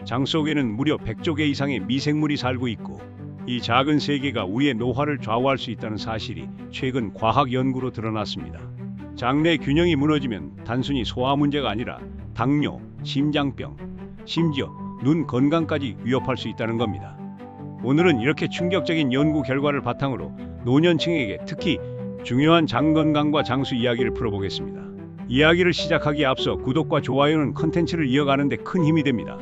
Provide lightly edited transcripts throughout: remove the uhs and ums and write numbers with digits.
장 속에는 무려 100조 개 이상의 미생물이 살고 있고 이 작은 세계가 우리의 노화를 좌우할 수 있다는 사실이 최근 과학 연구로 드러났습니다. 장 내 균형이 무너지면 단순히 소화 문제가 아니라 당뇨, 심장병, 심지어 눈 건강까지 위협할 수 있다는 겁니다. 오늘은 이렇게 충격적인 연구 결과를 바탕으로 노년층에게 특히 중요한 장 건강과 장수 이야기를 풀어보겠습니다. 이야기를 시작하기에 앞서 구독과 좋아요는 컨텐츠를 이어가는 데 큰 힘이 됩니다.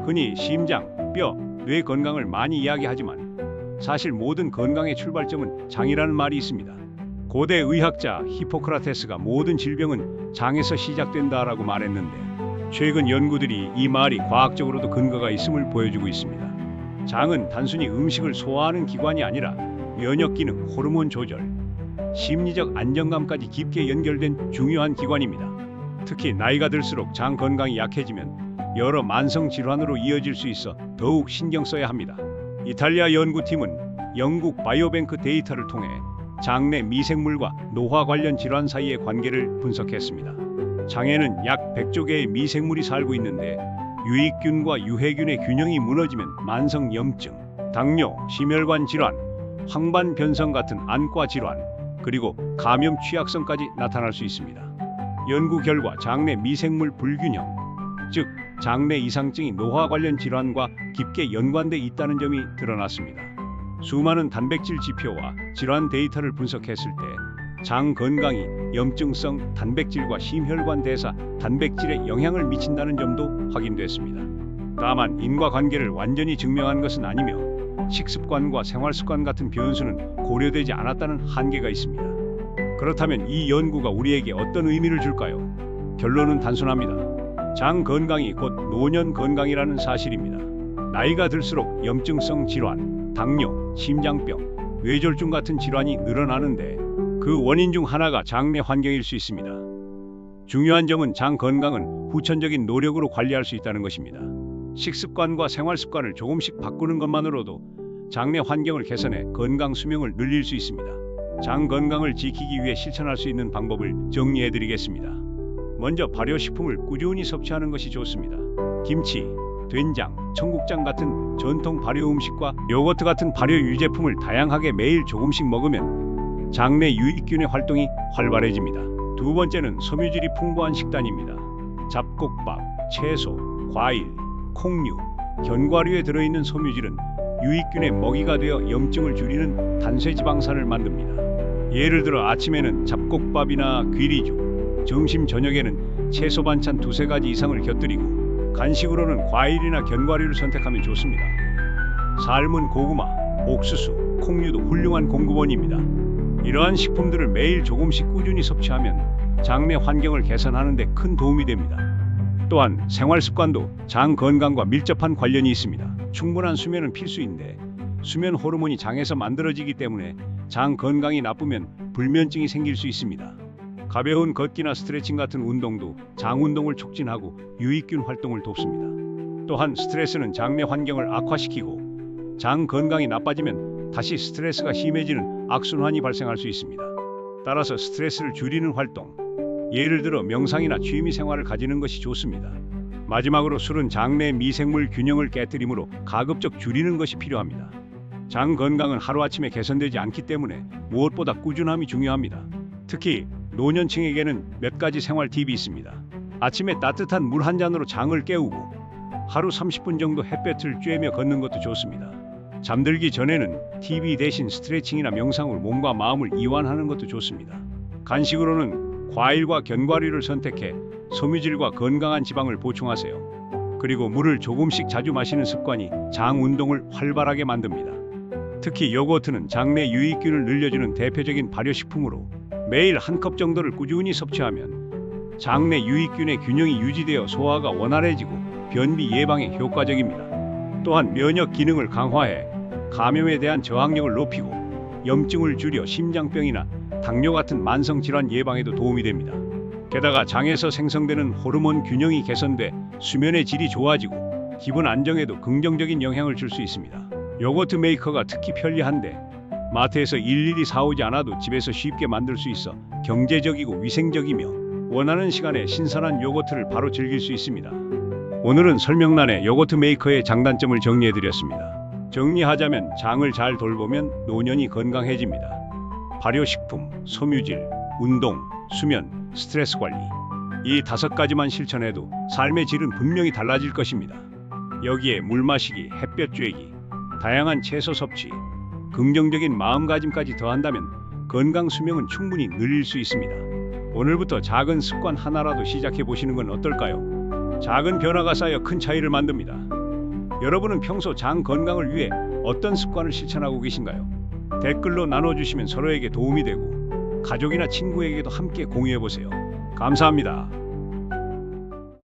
흔히 심장, 뼈, 뇌 건강을 많이 이야기하지만 사실 모든 건강의 출발점은 장이라는 말이 있습니다. 고대 의학자 히포크라테스가 모든 질병은 장에서 시작된다라고 말했는데 최근 연구들이 이 말이 과학적으로도 근거가 있음을 보여주고 있습니다. 장은 단순히 음식을 소화하는 기관이 아니라 면역 기능, 호르몬 조절, 심리적 안정감까지 깊게 연결된 중요한 기관입니다. 특히 나이가 들수록 장 건강이 약해지면 여러 만성 질환으로 이어질 수 있어 더욱 신경 써야 합니다. 이탈리아 연구팀은 영국 바이오뱅크 데이터를 통해 장 내 미생물과 노화 관련 질환 사이의 관계를 분석했습니다. 장에는 약 100조 개의 미생물이 살고 있는데 유익균과 유해균의 균형이 무너지면 만성 염증, 당뇨, 심혈관 질환, 황반 변성 같은 안과 질환, 그리고 감염 취약성까지 나타날 수 있습니다. 연구 결과 장 내 미생물 불균형, 즉 장내 이상증이 노화 관련 질환과 깊게 연관돼 있다는 점이 드러났습니다. 수많은 단백질 지표와 질환 데이터를 분석했을 때 장 건강이 염증성 단백질과 심혈관 대사 단백질에 영향을 미친다는 점도 확인됐습니다. 다만 인과관계를 완전히 증명한 것은 아니며 식습관과 생활습관 같은 변수는 고려되지 않았다는 한계가 있습니다. 그렇다면 이 연구가 우리에게 어떤 의미를 줄까요? 결론은 단순합니다. 장 건강이 곧 노년 건강이라는 사실입니다. 나이가 들수록 염증성 질환, 당뇨, 심장병, 뇌졸중 같은 질환이 늘어나는데 그 원인 중 하나가 장내 환경일 수 있습니다. 중요한 점은 장 건강은 후천적인 노력으로 관리할 수 있다는 것입니다. 식습관과 생활습관을 조금씩 바꾸는 것만으로도 장내 환경을 개선해 건강 수명을 늘릴 수 있습니다. 장 건강을 지키기 위해 실천할 수 있는 방법을 정리해드리겠습니다. 먼저 발효식품을 꾸준히 섭취하는 것이 좋습니다. 김치, 된장, 청국장 같은 전통 발효 음식과 요거트 같은 발효 유제품을 다양하게 매일 조금씩 먹으면 장내 유익균의 활동이 활발해집니다. 두 번째는 섬유질이 풍부한 식단입니다. 잡곡밥, 채소, 과일, 콩류, 견과류에 들어있는 섬유질은 유익균의 먹이가 되어 염증을 줄이는 단쇄지방산을 만듭니다. 예를 들어 아침에는 잡곡밥이나 귀리죽, 점심 저녁에는 채소 반찬 두세 가지 이상을 곁들이고 간식으로는 과일이나 견과류를 선택하면 좋습니다. 삶은 고구마, 옥수수, 콩류도 훌륭한 공급원입니다. 이러한 식품들을 매일 조금씩 꾸준히 섭취하면 장내 환경을 개선하는 데 큰 도움이 됩니다. 또한 생활 습관도 장 건강과 밀접한 관련이 있습니다. 충분한 수면은 필수인데 수면 호르몬이 장에서 만들어지기 때문에 장 건강이 나쁘면 불면증이 생길 수 있습니다. 가벼운 걷기나 스트레칭 같은 운동도 장 운동을 촉진하고 유익균 활동을 돕습니다. 또한 스트레스는 장내 환경을 악화시키고 장 건강이 나빠지면 다시 스트레스가 심해지는 악순환이 발생할 수 있습니다. 따라서 스트레스를 줄이는 활동, 예를 들어 명상이나 취미 생활을 가지는 것이 좋습니다. 마지막으로 술은 장내 미생물 균형을 깨뜨리므로 가급적 줄이는 것이 필요합니다. 장 건강은 하루아침에 개선되지 않기 때문에 무엇보다 꾸준함이 중요합니다. 특히 노년층에게는 몇 가지 생활 팁이 있습니다. 아침에 따뜻한 물 한 잔으로 장을 깨우고 하루 30분 정도 햇볕을 쬐며 걷는 것도 좋습니다. 잠들기 전에는 TV 대신 스트레칭이나 명상으로 몸과 마음을 이완하는 것도 좋습니다. 간식으로는 과일과 견과류를 선택해 섬유질과 건강한 지방을 보충하세요. 그리고 물을 조금씩 자주 마시는 습관이 장 운동을 활발하게 만듭니다. 특히 요거트는 장내 유익균을 늘려주는 대표적인 발효식품으로 매일 한 컵 정도를 꾸준히 섭취하면 장내 유익균의 균형이 유지되어 소화가 원활해지고 변비 예방에 효과적입니다. 또한 면역 기능을 강화해 감염에 대한 저항력을 높이고 염증을 줄여 심장병이나 당뇨 같은 만성 질환 예방에도 도움이 됩니다. 게다가 장에서 생성되는 호르몬 균형이 개선돼 수면의 질이 좋아지고 기분 안정에도 긍정적인 영향을 줄 수 있습니다. 요거트 메이커가 특히 편리한데 마트에서 일일이 사오지 않아도 집에서 쉽게 만들 수 있어 경제적이고 위생적이며 원하는 시간에 신선한 요거트를 바로 즐길 수 있습니다. 오늘은 설명란에 요거트 메이커의 장단점을 정리해드렸습니다. 정리하자면 장을 잘 돌보면 노년이 건강해집니다. 발효식품, 섬유질, 운동, 수면, 스트레스 관리, 이 5가지만 실천해도 삶의 질은 분명히 달라질 것입니다. 여기에 물 마시기, 햇볕 쬐기, 다양한 채소 섭취, 긍정적인 마음가짐까지 더한다면 건강 수명은 충분히 늘릴 수 있습니다. 오늘부터 작은 습관 하나라도 시작해 보시는 건 어떨까요? 작은 변화가 쌓여 큰 차이를 만듭니다. 여러분은 평소 장 건강을 위해 어떤 습관을 실천하고 계신가요? 댓글로 나눠주시면 서로에게 도움이 되고 가족이나 친구에게도 함께 공유해 보세요. 감사합니다.